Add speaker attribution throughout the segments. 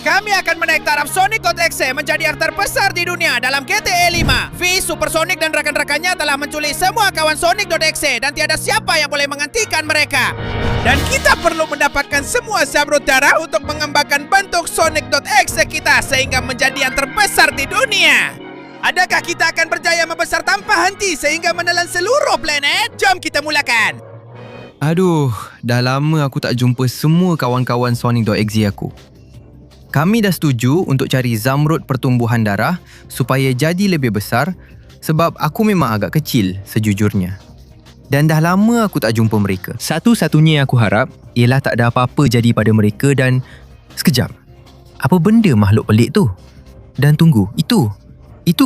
Speaker 1: Kami akan menaik taraf Sonic.exe menjadi yang terbesar di dunia dalam GTA 5. V, Supersonic dan rakan-rakannya telah menculik semua kawan Sonic.exe dan tiada siapa yang boleh menghentikan mereka. Dan kita perlu mendapatkan semua Zamrud darah untuk mengembangkan bentuk Sonic.exe kita sehingga menjadi yang terbesar di dunia. Adakah kita akan berjaya membesar tanpa henti sehingga menelan seluruh planet? Jom kita mulakan.
Speaker 2: Aduh, dah lama aku tak jumpa semua kawan-kawan Sonic.exe aku. Kami dah setuju untuk cari Zamrud pertumbuhan darah supaya jadi lebih besar sebab aku memang agak kecil sejujurnya. Dan dah lama aku tak jumpa mereka. Satu-satunya yang aku harap ialah tak ada apa-apa jadi pada mereka dan... Sekejap, apa benda makhluk pelik tu? Dan tunggu, itu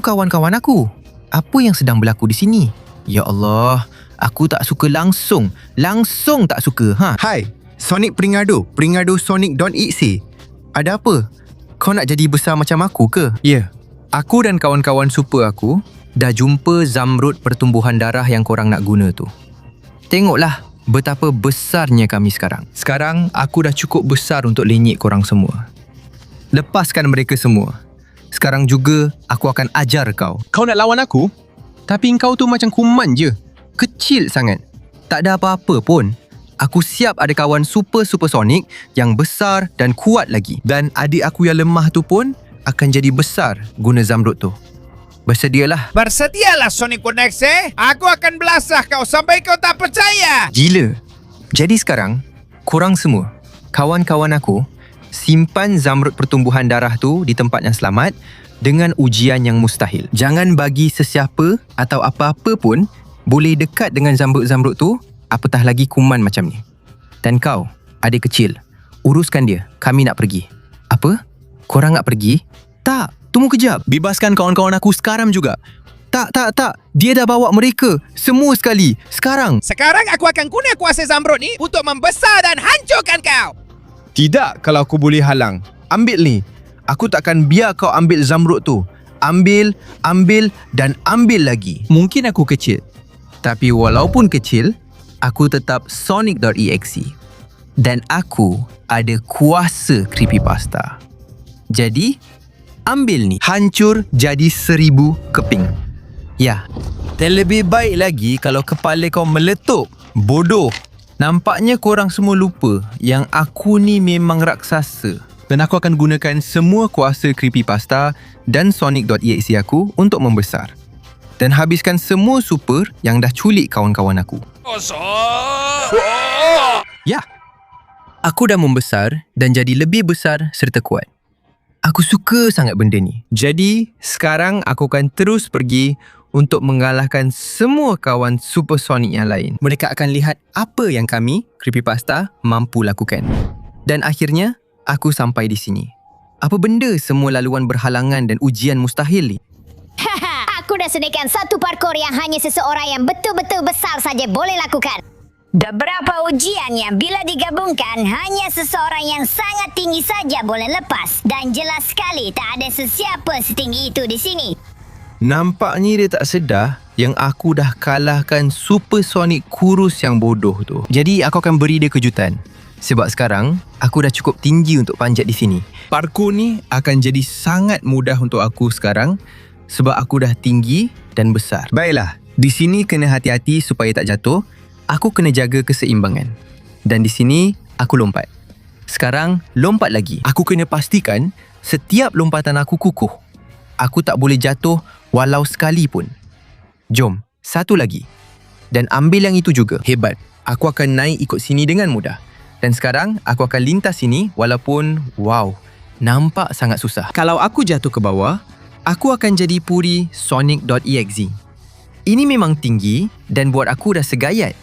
Speaker 2: kawan-kawan aku. Apa yang sedang berlaku di sini? Ya Allah, aku tak suka langsung tak suka.
Speaker 3: Hai, Sonic Peringado Sonic.exe. Ada apa? Kau nak jadi besar macam aku ke?
Speaker 2: Ya, aku dan kawan-kawan super aku dah jumpa Zamrud pertumbuhan darah yang korang nak guna tu. Tengoklah betapa besarnya kami sekarang. Sekarang aku dah cukup besar untuk lenyek korang semua. Lepaskan mereka semua. Sekarang juga aku akan ajar kau.
Speaker 3: Kau nak lawan aku? Tapi kau tu macam kuman je.
Speaker 2: Kecil sangat. Tak ada apa-apa pun. Aku siap ada kawan supersonic yang besar dan kuat lagi. Dan adik aku yang lemah tu pun akan jadi besar guna Zamrud tu. Bersedialah.
Speaker 1: Bersedialah Sonic.exe. Aku akan belasah kau sampai kau tak percaya.
Speaker 2: Gila. Jadi sekarang, korang semua, kawan-kawan aku, simpan Zamrud pertumbuhan darah tu di tempat yang selamat dengan ujian yang mustahil. Jangan bagi sesiapa atau apa-apa pun boleh dekat dengan Zamrud tu, apatah lagi kuman macam ni. Dan kau, adik kecil, uruskan dia. Kami nak pergi. Apa? Korang nak pergi? Tak, tunggu kejap. Bebaskan kawan-kawan aku sekarang juga. Tak. Dia dah bawa mereka. Semua sekali. Sekarang.
Speaker 1: Sekarang aku akan guna kuasa Zamrud ni untuk membesar dan hancurkan kau.
Speaker 3: Tidak kalau aku boleh halang. Ambil ni. Aku takkan biar kau ambil Zamrud tu. Ambil dan ambil lagi.
Speaker 2: Mungkin aku kecil. Tapi walaupun kecil, aku tetap Sonic.exe. Dan aku ada kuasa creepypasta. Jadi, ambil ni. Hancur jadi 1000 keping. Ya. Dan lebih baik lagi kalau kepala kau meletup. Bodoh. Nampaknya korang semua lupa yang aku ni memang raksasa. Dan aku akan gunakan semua kuasa creepypasta dan Sonic.exe aku untuk membesar. Dan habiskan semua super yang dah culik kawan-kawan aku. Ya. Aku dah membesar dan jadi lebih besar serta kuat. Aku suka sangat benda ni. Jadi, sekarang aku akan terus pergi untuk mengalahkan semua kawan supersonic yang lain. Mereka akan lihat apa yang kami, creepypasta, mampu lakukan. Dan akhirnya, aku sampai di sini. Apa benda semua laluan berhalangan dan ujian mustahil ni?
Speaker 4: Aku dah sediakan satu parkour yang hanya seseorang yang betul-betul besar saja boleh lakukan. Beberapa ujian yang bila digabungkan hanya seseorang yang sangat tinggi saja boleh lepas. Dan jelas sekali tak ada sesiapa setinggi itu di sini.
Speaker 2: Nampaknya dia tak sedar yang aku dah kalahkan supersonic kurus yang bodoh tu. Jadi aku akan beri dia kejutan. Sebab sekarang aku dah cukup tinggi untuk panjat di sini. Parkour ni akan jadi sangat mudah untuk aku sekarang sebab aku dah tinggi dan besar. Baiklah, di sini kena hati-hati supaya tak jatuh. Aku kena jaga keseimbangan. Dan di sini aku lompat. Sekarang lompat lagi. Aku kena pastikan setiap lompatan aku kukuh. Aku tak boleh jatuh walau sekali pun. Jom, satu lagi. Dan ambil yang itu juga. Hebat. Aku akan naik ikut sini dengan mudah. Dan sekarang aku akan lintas sini walaupun wow, nampak sangat susah. Kalau aku jatuh ke bawah, aku akan jadi puri Sonic.exe. Ini memang tinggi dan buat aku dah segayat.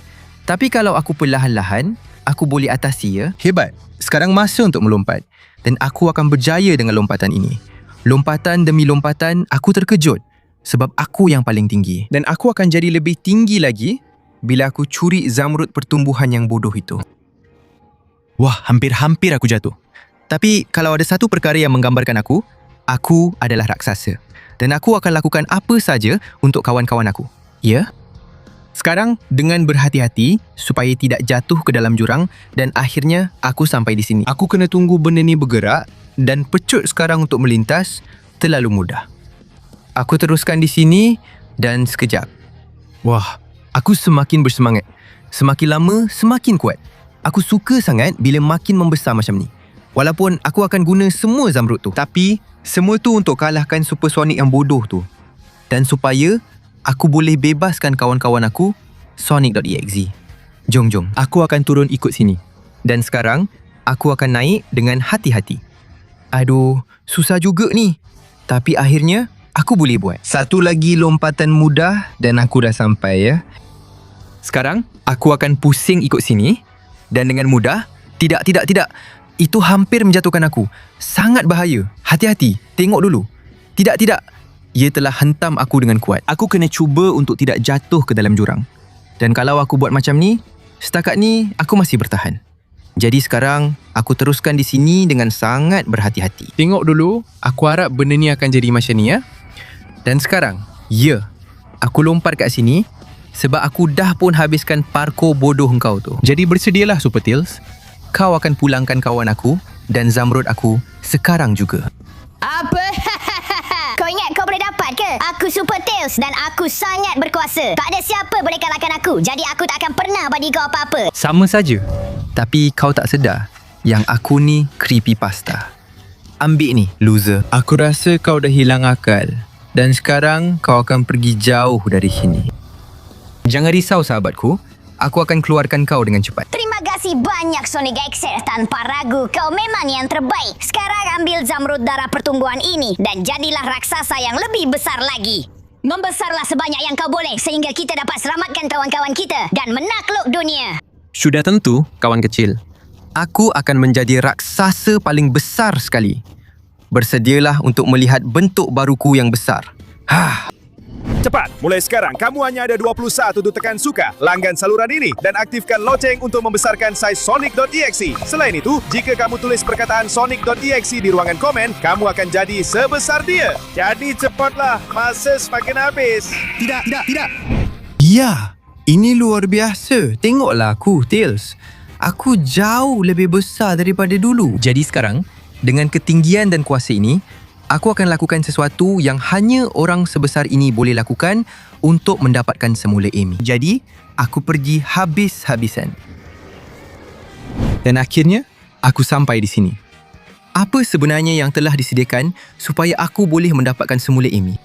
Speaker 2: Tapi kalau aku perlahan-lahan, aku boleh atasi ya. Hebat. Sekarang masa untuk melompat. Dan aku akan berjaya dengan lompatan ini. Lompatan demi lompatan, aku terkejut. Sebab aku yang paling tinggi. Dan aku akan jadi lebih tinggi lagi bila aku curi Zamrud pertumbuhan yang bodoh itu. Wah, hampir-hampir aku jatuh. Tapi kalau ada satu perkara yang menggambarkan aku adalah raksasa. Dan aku akan lakukan apa saja untuk kawan-kawan aku. Ya? Sekarang, dengan berhati-hati supaya tidak jatuh ke dalam jurang dan akhirnya aku sampai di sini. Aku kena tunggu benda ni bergerak dan pecut sekarang untuk melintas terlalu mudah. Aku teruskan di sini dan sekejap. Wah, aku semakin bersemangat. Semakin lama, semakin kuat. Aku suka sangat bila makin membesar macam ni. Walaupun aku akan guna semua zamrud tu. Tapi, semua tu untuk kalahkan supersonik yang bodoh tu. Dan supaya aku boleh bebaskan kawan-kawan aku, Sonic.exe. Jom. Aku akan turun ikut sini. Dan sekarang, aku akan naik dengan hati-hati. Aduh, susah juga ni. Tapi akhirnya, aku boleh buat. Satu lagi lompatan mudah dan aku dah sampai ya. Sekarang, aku akan pusing ikut sini. Dan dengan mudah, tidak. Itu hampir menjatuhkan aku. Sangat bahaya. Hati-hati. Tengok dulu. Tidak. Ia telah hentam aku dengan kuat. Aku kena cuba untuk tidak jatuh ke dalam jurang. Dan kalau aku buat macam ni, setakat ni aku masih bertahan. Jadi sekarang, aku teruskan di sini dengan sangat berhati-hati.
Speaker 3: Tengok dulu, aku harap benda ni akan jadi macam ni ya.
Speaker 2: Dan sekarang, aku lompat kat sini sebab aku dah pun habiskan parkour bodoh engkau tu.
Speaker 3: Jadi bersedialah Super Tails.
Speaker 2: Kau akan pulangkan kawan aku dan zamrud aku sekarang juga.
Speaker 4: Apa? Kau ingat kau boleh dapat ke? Aku Super Tails dan aku sangat berkuasa. Tak ada siapa boleh kalahkan aku. Jadi aku tak akan pernah bagi kau apa-apa.
Speaker 2: Sama saja. Tapi kau tak sedar yang aku ni creepypasta. Ambil ni, loser. Aku rasa kau dah hilang akal. Dan sekarang kau akan pergi jauh dari sini. Jangan risau sahabatku. Aku akan keluarkan kau dengan cepat.
Speaker 4: Terima kasih banyak Sonic Excel. Tanpa ragu kau memang yang terbaik. Sekarang ambil zamrud darah pertumbuhan ini dan jadilah raksasa yang lebih besar lagi. Membesarlah sebanyak yang kau boleh sehingga kita dapat selamatkan kawan-kawan kita dan menakluk dunia.
Speaker 2: Sudah tentu, kawan kecil. Aku akan menjadi raksasa paling besar sekali. Bersedialah untuk melihat bentuk baruku yang besar.
Speaker 5: Cepat, mulai sekarang kamu hanya ada 20 saat untuk tekan suka, langgan saluran ini dan aktifkan loceng untuk membesarkan saiz Sonic.exe. Selain itu, jika kamu tulis perkataan Sonic.exe di ruangan komen, kamu akan jadi sebesar dia. Jadi cepatlah, masa semakin habis.
Speaker 3: Tidak.
Speaker 2: Ya, ini luar biasa. Tengoklah aku, Tails. Aku jauh lebih besar daripada dulu. Jadi sekarang, dengan ketinggian dan kuasa ini, aku akan lakukan sesuatu yang hanya orang sebesar ini boleh lakukan untuk mendapatkan semula Amy. Jadi, aku pergi habis-habisan. Dan akhirnya, aku sampai di sini. Apa sebenarnya yang telah disediakan supaya aku boleh mendapatkan semula Amy?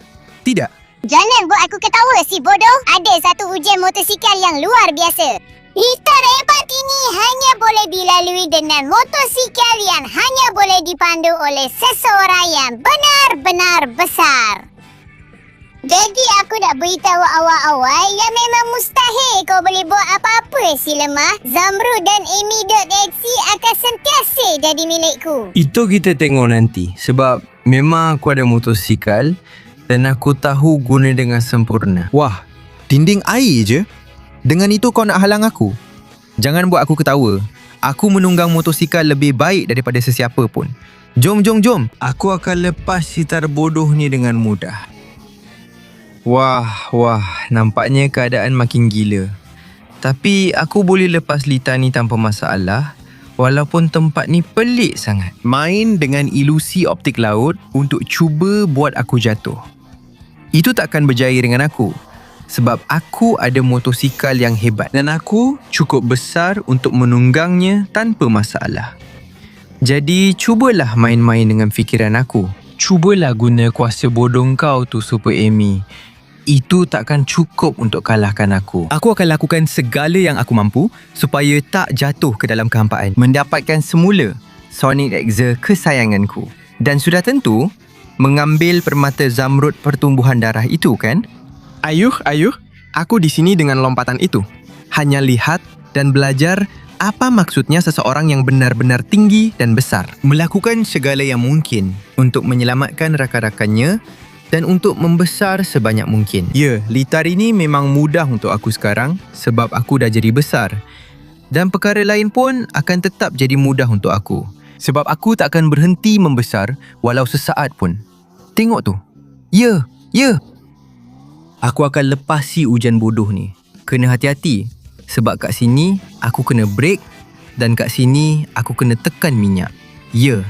Speaker 2: Tidak.
Speaker 6: Jangan buat aku ketawa si bodoh. Ada satu ujian motosikal yang luar biasa. Litar hebat ini hanya boleh dilalui dengan motosikal yang hanya boleh dipandu oleh seseorang yang benar-benar besar. Jadi aku nak beritahu awal-awal yang memang mustahil kau boleh buat apa-apa si lemah. Zamrud dan Amy.exe akan sentiasa jadi milikku.
Speaker 2: Itu kita tengok nanti. Sebab memang aku ada motosikal dan aku tahu guna dengan sempurna.
Speaker 3: Wah, dinding air je.
Speaker 2: Dengan itu kau nak halang aku? Jangan buat aku ketawa. Aku menunggang motosikal lebih baik daripada sesiapa pun. Jom. Aku akan lepas sitar bodoh ni dengan mudah. Wah, nampaknya keadaan makin gila. Tapi aku boleh lepas litar ni tanpa masalah, walaupun tempat ni pelik sangat. Main dengan ilusi optik laut untuk cuba buat aku jatuh. Itu takkan berjaya dengan aku. Sebab aku ada motosikal yang hebat dan aku cukup besar untuk menunggangnya tanpa masalah. Jadi, cubalah main-main dengan fikiran aku. Cubalah guna kuasa bodoh kau tu, Super Amy. Itu takkan cukup untuk kalahkan aku. Aku akan lakukan segala yang aku mampu supaya tak jatuh ke dalam kehampaan. Mendapatkan semula Sonic.exe kesayanganku. Dan sudah tentu, mengambil permata zamrud pertumbuhan darah itu kan?
Speaker 3: Ayuh, aku di sini dengan lompatan itu.
Speaker 2: Hanya lihat dan belajar apa maksudnya seseorang yang benar-benar tinggi dan besar. Melakukan segala yang mungkin untuk menyelamatkan rakan-rakannya dan untuk membesar sebanyak mungkin. Ya, litar ini memang mudah untuk aku sekarang sebab aku dah jadi besar. Dan perkara lain pun akan tetap jadi mudah untuk aku. Sebab aku tak akan berhenti membesar walau sesaat pun. Tengok tu. Ya. Aku akan lepasi ujian bodoh ni. Kena hati-hati. Sebab kat sini, aku kena brake dan kat sini, aku kena tekan minyak. Ya,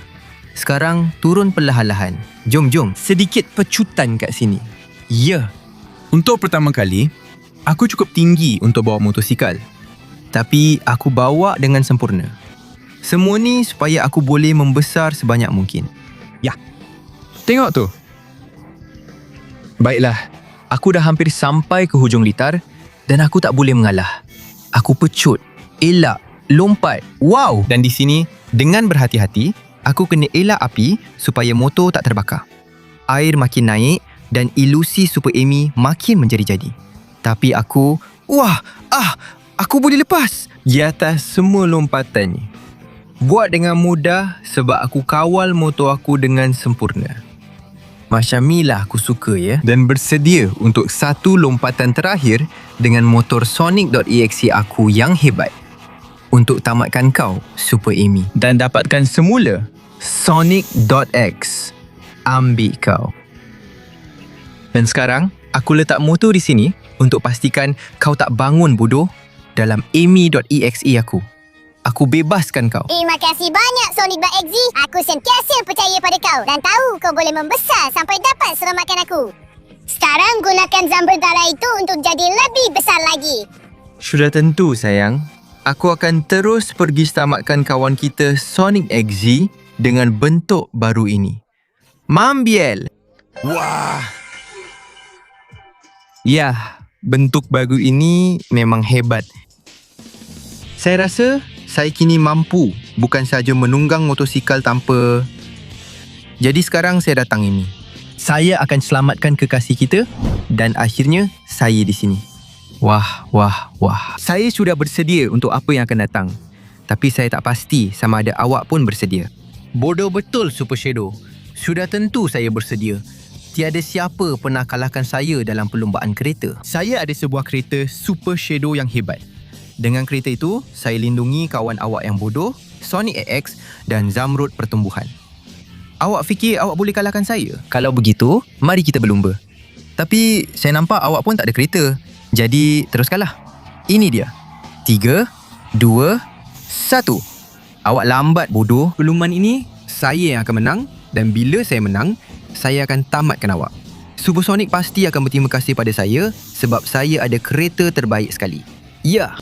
Speaker 2: Sekarang turun perlahan-lahan. Jom. Sedikit pecutan kat sini. Ya.
Speaker 3: Untuk pertama kali, aku cukup tinggi untuk bawa motosikal.
Speaker 2: Tapi aku bawa dengan sempurna. Semua ni supaya aku boleh membesar sebanyak mungkin.
Speaker 3: Tengok tu.
Speaker 2: Baiklah, aku dah hampir sampai ke hujung litar dan aku tak boleh mengalah. Aku pecut, elak, lompat. Wow! Dan di sini, dengan berhati-hati, aku kena elak api supaya motor tak terbakar. Air makin naik dan ilusi Super Amy makin menjadi-jadi. Tapi aku, aku boleh lepas di atas semua lompatan ni. Buat dengan mudah sebab aku kawal motor aku dengan sempurna. Macam ni lah aku suka ya. Dan bersedia untuk satu lompatan terakhir dengan motor Sonic.exe aku yang hebat. Untuk tamatkan kau, Super Amy. Dan dapatkan semula Sonic.x. Ambil kau. Dan sekarang, aku letak motor di sini untuk pastikan kau tak bangun bodoh dalam Amy.exe aku. Aku bebaskan kau.
Speaker 6: Terima kasih banyak Sonic.exe. Aku sentiasa percaya pada kau dan tahu kau boleh membesar sampai dapat selamatkan aku. Sekarang gunakan Zambrudara itu untuk jadi lebih besar lagi.
Speaker 2: Sudah tentu sayang. Aku akan terus pergi selamatkan kawan kita Sonic.exe dengan bentuk baru ini. Mambiel.
Speaker 5: Wah,
Speaker 2: Ya, bentuk baru ini memang hebat. Saya rasa saya kini mampu bukan sahaja menunggang motosikal tanpa... Jadi sekarang saya datang ini. Saya akan selamatkan kekasih kita dan akhirnya saya di sini. Wah. Saya sudah bersedia untuk apa yang akan datang. Tapi saya tak pasti sama ada awak pun bersedia. Bodoh betul Super Shadow. Sudah tentu saya bersedia. Tiada siapa pernah kalahkan saya dalam perlumbaan kereta. Saya ada sebuah kereta Super Shadow yang hebat. Dengan kereta itu, saya lindungi kawan awak yang bodoh, Sonic AX dan Zamrud Pertumbuhan. Awak fikir awak boleh kalahkan saya? Kalau begitu, mari kita berlumba. Tapi saya nampak awak pun tak ada kereta. Jadi, teruskanlah. Ini dia. 3, 2, 1. Awak lambat bodoh. Perlumbaan ini, saya yang akan menang. Dan bila saya menang, saya akan tamatkan awak. Supersonic pasti akan berterima kasih pada saya sebab saya ada kereta terbaik sekali. Ya.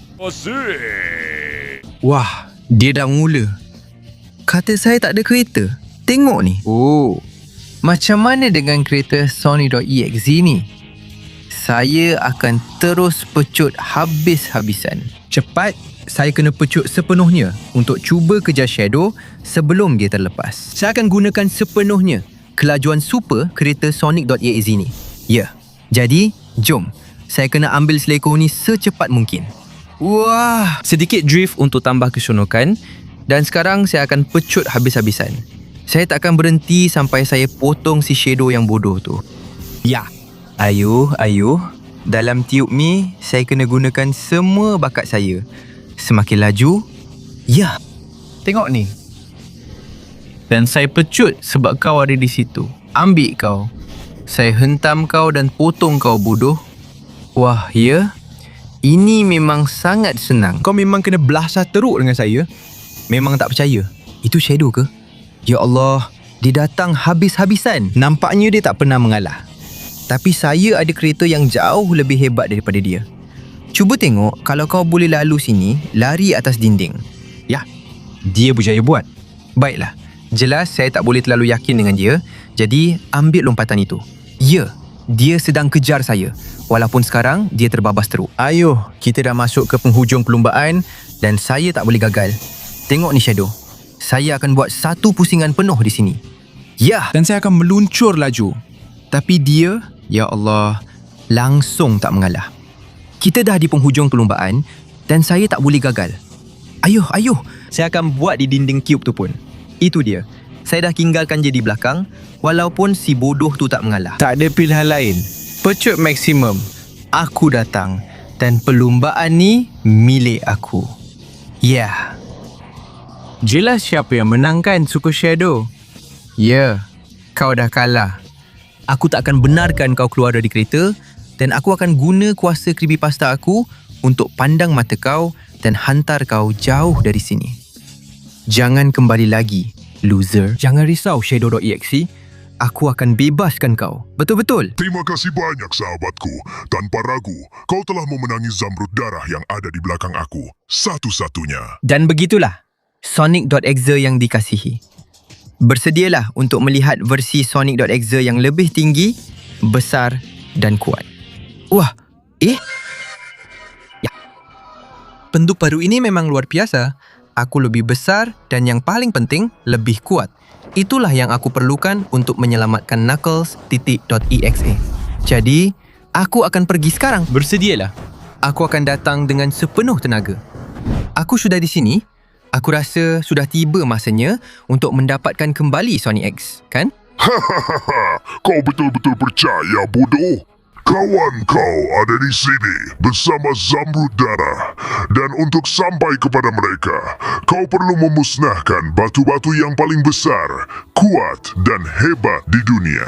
Speaker 2: Wah, dia dah mula. Kata saya tak ada kereta. Tengok ni. Oh. Macam mana dengan kereta Sonic.exe ni? Saya akan terus pecut habis-habisan. Cepat, saya kena pecut sepenuhnya untuk cuba kejar Shadow sebelum dia terlepas. Saya akan gunakan sepenuhnya kelajuan super kereta Sonic.exe ni. Ya. Jadi, jom. Saya kena ambil selekor ni secepat mungkin. Wah, sedikit drift untuk tambah keseronokan dan sekarang saya akan pecut habis-habisan. Saya tak akan berhenti sampai saya potong si Shadow yang bodoh tu. Ya. Ayuh. Dalam tiup ni, saya kena gunakan semua bakat saya. Semakin laju, ya. Tengok ni. Dan saya pecut sebab kau ada di situ. Ambil kau. Saya hentam kau dan potong kau bodoh. Wah, ya. Ini memang sangat senang.
Speaker 3: Kau memang kena belasah teruk dengan saya.
Speaker 2: Memang tak percaya. Itu Shadow ke? Ya Allah, dia datang habis-habisan. Nampaknya dia tak pernah mengalah. Tapi saya ada kereta yang jauh lebih hebat daripada dia. Cuba tengok kalau kau boleh lalu sini, lari atas dinding.
Speaker 3: Ya, dia berjaya buat.
Speaker 2: Baiklah, jelas saya tak boleh terlalu yakin dengan dia. Jadi, ambil lompatan itu. Ya, dia sedang kejar saya. Walaupun sekarang, dia terbabas teruk. Ayuh, kita dah masuk ke penghujung perlumbaan dan saya tak boleh gagal. Tengok ni Shadow. Saya akan buat satu pusingan penuh di sini. Ya!
Speaker 3: Dan saya akan meluncur laju.
Speaker 2: Tapi dia, ya Allah, langsung tak mengalah. Kita dah di penghujung perlumbaan dan saya tak boleh gagal. Ayuh. Saya akan buat di dinding cube tu pun. Itu dia. Saya dah tinggalkan dia di belakang walaupun si bodoh tu tak mengalah.
Speaker 3: Tak ada pilihan lain.
Speaker 2: Pecut maksimum. Aku datang dan perlumbaan ni milik aku. Ya.
Speaker 3: Jelas siapa yang menangkan Super Shadow.
Speaker 2: Ya. Kau dah kalah. Aku tak akan benarkan kau keluar dari kereta dan aku akan guna kuasa creepypasta aku untuk pandang mata kau dan hantar kau jauh dari sini. Jangan kembali lagi Loser. Jangan risau, Shadow.exe. Aku akan bebaskan kau. Betul-betul.
Speaker 7: Terima kasih banyak sahabatku. Tanpa ragu, kau telah memenangi Zamrud Darah yang ada di belakang aku. Satu-satunya.
Speaker 2: Dan begitulah Sonic.exe yang dikasihi. Bersedialah untuk melihat versi Sonic.exe yang lebih tinggi, besar dan kuat. Wah, Ya. Bentuk baru ini memang luar biasa. Aku lebih besar dan yang paling penting, lebih kuat. Itulah yang aku perlukan untuk menyelamatkan Knuckles.exe. Jadi, aku akan pergi sekarang. Bersedialah. Aku akan datang dengan sepenuh tenaga. Aku sudah di sini. Aku rasa sudah tiba masanya untuk mendapatkan kembali Sonic X, kan?
Speaker 7: Hahaha, kau betul-betul percaya, bodoh? Kawan kau ada di sini bersama Zamrud Darah. Dan untuk sampai kepada mereka, kau perlu memusnahkan batu-batu yang paling besar, kuat dan hebat di dunia.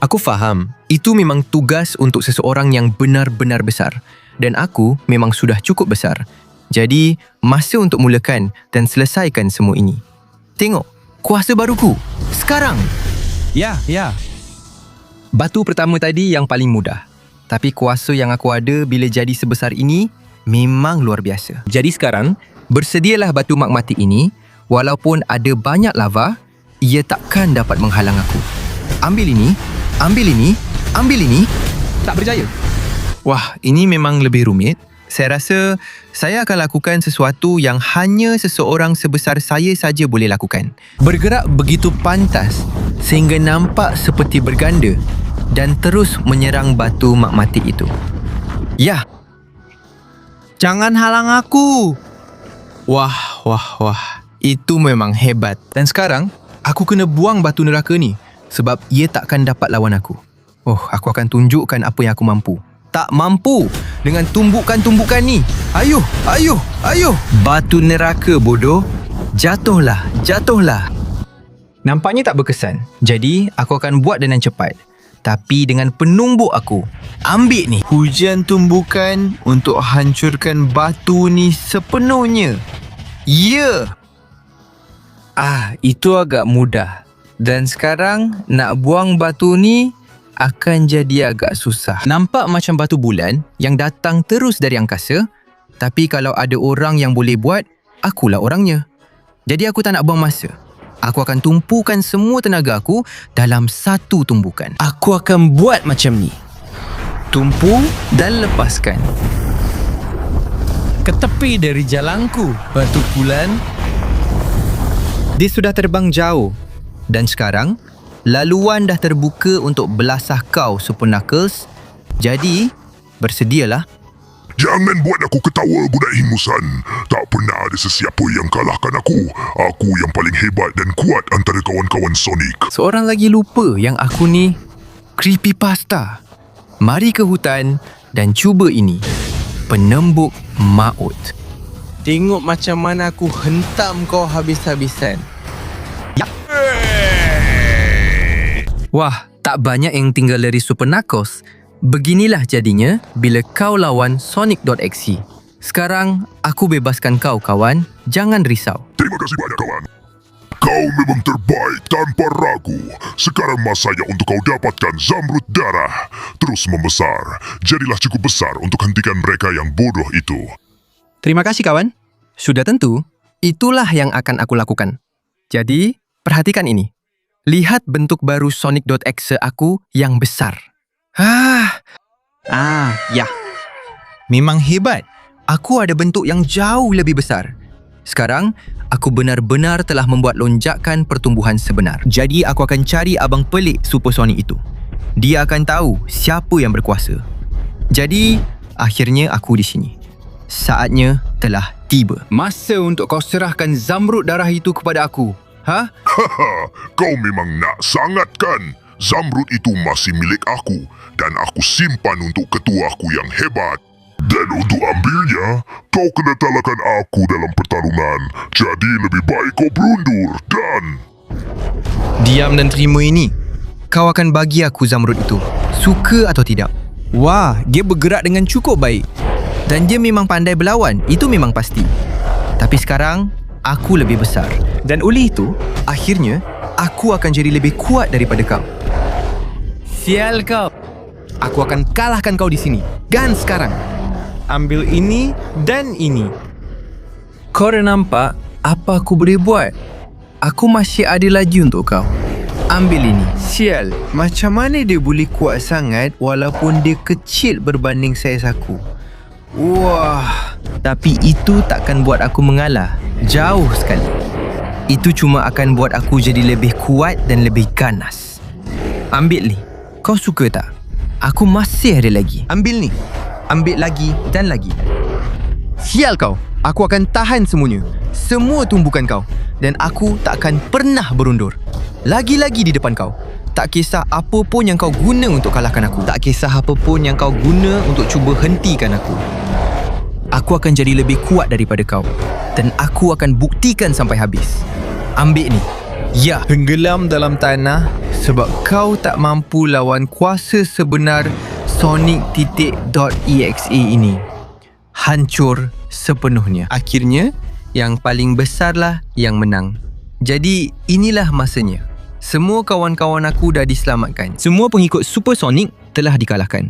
Speaker 2: Aku faham, itu memang tugas untuk seseorang yang benar-benar besar. Dan aku memang sudah cukup besar. Jadi, masa untuk mulakan dan selesaikan semua ini. Tengok, kuasa baruku. Sekarang. Ya. Batu pertama tadi yang paling mudah. Tapi kuasa yang aku ada bila jadi sebesar ini memang luar biasa. Jadi sekarang, bersedialah batu magmatik ini. Walaupun ada banyak lava, ia takkan dapat menghalang aku. Ambil ini. Tak berjaya. Wah, ini memang lebih rumit. Saya rasa saya akan lakukan sesuatu yang hanya seseorang sebesar saya saja boleh lakukan. Bergerak begitu pantas sehingga nampak seperti berganda dan terus menyerang batu magmatik itu. Ya. Jangan halang aku. Wah. Itu memang hebat. Dan sekarang, aku kena buang batu neraka ni sebab ia takkan dapat lawan aku. Aku akan tunjukkan apa yang aku mampu. Tak mampu dengan tumbukan-tumbukan ni. Ayuh. Batu neraka, bodoh. Jatuhlah. Nampaknya tak berkesan. Jadi, aku akan buat dengan cepat. Tapi dengan penumbuk aku. Ambil ni. Hujan tumbukan untuk hancurkan batu ni sepenuhnya. Ya. Itu agak mudah. Dan sekarang, nak buang batu ni akan jadi agak susah. Nampak macam batu bulan yang datang terus dari angkasa, tapi kalau ada orang yang boleh buat, akulah orangnya. Jadi aku tak nak buang masa. Aku akan tumpukan semua tenaga aku dalam satu tumbukan. Aku akan buat macam ni. Tumpu dan lepaskan. Ke tepi dari jalanku, batu bulan. Dia sudah terbang jauh. Dan sekarang, laluan dah terbuka untuk belasah kau, Super Knuckles. Jadi, bersedialah.
Speaker 7: Jangan buat aku ketawa, budak ingusan. Tak pernah ada sesiapa yang kalahkan aku. Aku yang paling hebat dan kuat antara kawan-kawan Sonic.
Speaker 2: Seorang lagi lupa yang aku ni creepypasta. Mari ke hutan dan cuba ini. Penembuk maut. Tengok macam mana aku hentam kau habis-habisan. Wah, tak banyak yang tinggal dari Super Knuckles. Beginilah jadinya bila kau lawan Sonic.exe. Sekarang, aku bebaskan kau, kawan. Jangan risau.
Speaker 7: Terima kasih banyak, kawan. Kau memang terbaik tanpa ragu. Sekarang masanya untuk kau dapatkan Zamrud Darah. Terus membesar. Jadilah cukup besar untuk hentikan mereka yang bodoh itu.
Speaker 2: Terima kasih, kawan. Sudah tentu, itulah yang akan aku lakukan. Jadi, perhatikan ini. Lihat bentuk baru Sonic.exe aku yang besar. Ya. Memang hebat. Aku ada bentuk yang jauh lebih besar. Sekarang, aku benar-benar telah membuat lonjakan pertumbuhan sebenar. Jadi, aku akan cari abang pelik Super Sonic itu. Dia akan tahu siapa yang berkuasa. Jadi, akhirnya aku di sini. Saatnya telah tiba. Masa untuk kau serahkan Zamrud Darah itu kepada aku.
Speaker 7: Haha, kau memang nak sangat kan? Zamrud itu masih milik aku dan aku simpan untuk ketuaku yang hebat. Dan untuk ambilnya, kau kena talakkan aku dalam pertarungan. Jadi lebih baik kau berundur dan...
Speaker 2: Diam dan terima ini. Kau akan bagi aku Zamrud itu. Suka atau tidak. Wah, dia bergerak dengan cukup baik. Dan dia memang pandai berlawan. Itu memang pasti. Tapi sekarang, aku lebih besar. Dan oleh itu, akhirnya, aku akan jadi lebih kuat daripada kau. Sial kau. Aku akan kalahkan kau di sini. Dan sekarang. Ambil ini dan ini. Kau dah nampak apa aku boleh buat? Aku masih ada lagi untuk kau. Ambil ini. Sial, macam mana dia boleh kuat sangat walaupun dia kecil berbanding saiz aku? Wah, tapi itu takkan buat aku mengalah. Jauh sekali. Itu cuma akan buat aku jadi lebih kuat dan lebih ganas. Ambil ni. Kau suka tak? Aku masih ada lagi. Ambil ni. Ambil lagi dan lagi. Sial kau. Aku akan tahan semuanya. Semua tumbukan kau. Dan aku tak akan pernah berundur. Lagi-lagi di depan kau. Tak kisah apa pun yang kau guna untuk kalahkan aku. Tak kisah apa pun yang kau guna untuk cuba hentikan aku. Aku akan jadi lebih kuat daripada kau. Dan aku akan buktikan sampai habis. Ambil ni. Ya, tenggelam dalam tanah sebab kau tak mampu lawan kuasa sebenar Sonic.exe ini. Hancur sepenuhnya. Akhirnya, yang paling besarlah yang menang. Jadi, inilah masanya. Semua kawan-kawan aku dah diselamatkan. Semua pengikut Super Sonic telah dikalahkan.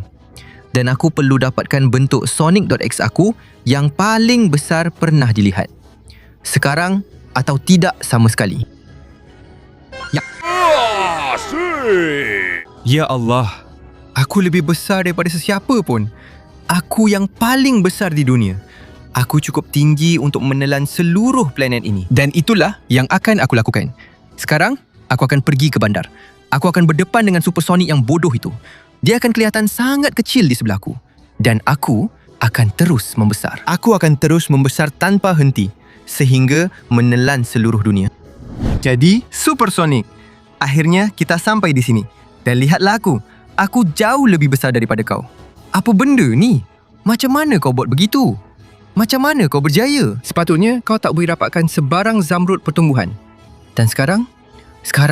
Speaker 2: Dan aku perlu dapatkan bentuk Sonic.exe aku yang paling besar pernah dilihat. Sekarang atau tidak sama sekali. Ya. Ya Allah. Aku lebih besar daripada sesiapa pun. Aku yang paling besar di dunia. Aku cukup tinggi untuk menelan seluruh planet ini. Dan itulah yang akan aku lakukan. Sekarang, aku akan pergi ke bandar. Aku akan berdepan dengan Super Sonic yang bodoh itu. Dia akan kelihatan sangat kecil di sebelahku. Dan aku akan terus membesar. Aku akan terus membesar tanpa henti. Sehingga menelan seluruh dunia. Jadi, Super Sonic. Akhirnya, kita sampai di sini. Dan lihatlah aku. Aku jauh lebih besar daripada kau. Apa benda ni? Macam mana kau buat begitu? Macam mana kau berjaya? Sepatutnya kau tak boleh dapatkan sebarang zamrud pertumbuhan. Dan sekarang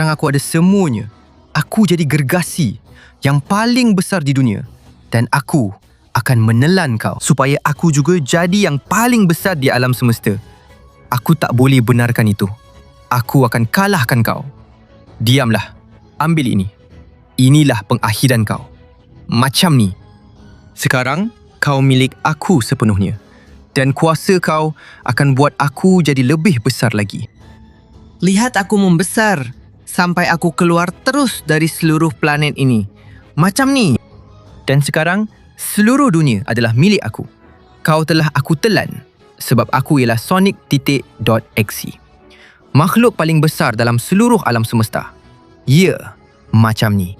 Speaker 2: aku ada semuanya. Aku jadi gergasi yang paling besar di dunia. Dan aku akan menelan kau supaya aku juga jadi yang paling besar di alam semesta. Aku tak boleh benarkan itu. Aku akan kalahkan kau. Diamlah. Ambil ini. Inilah pengakhiran kau. Macam ni. Sekarang kau milik aku sepenuhnya. Dan kuasa kau akan buat aku jadi lebih besar lagi. Lihat aku membesar sampai aku keluar terus dari seluruh planet ini. Macam ni. Dan sekarang, seluruh dunia adalah milik aku. Kau telah aku telan sebab aku ialah Sonic.exe. Makhluk paling besar dalam seluruh alam semesta. Ya, macam ni.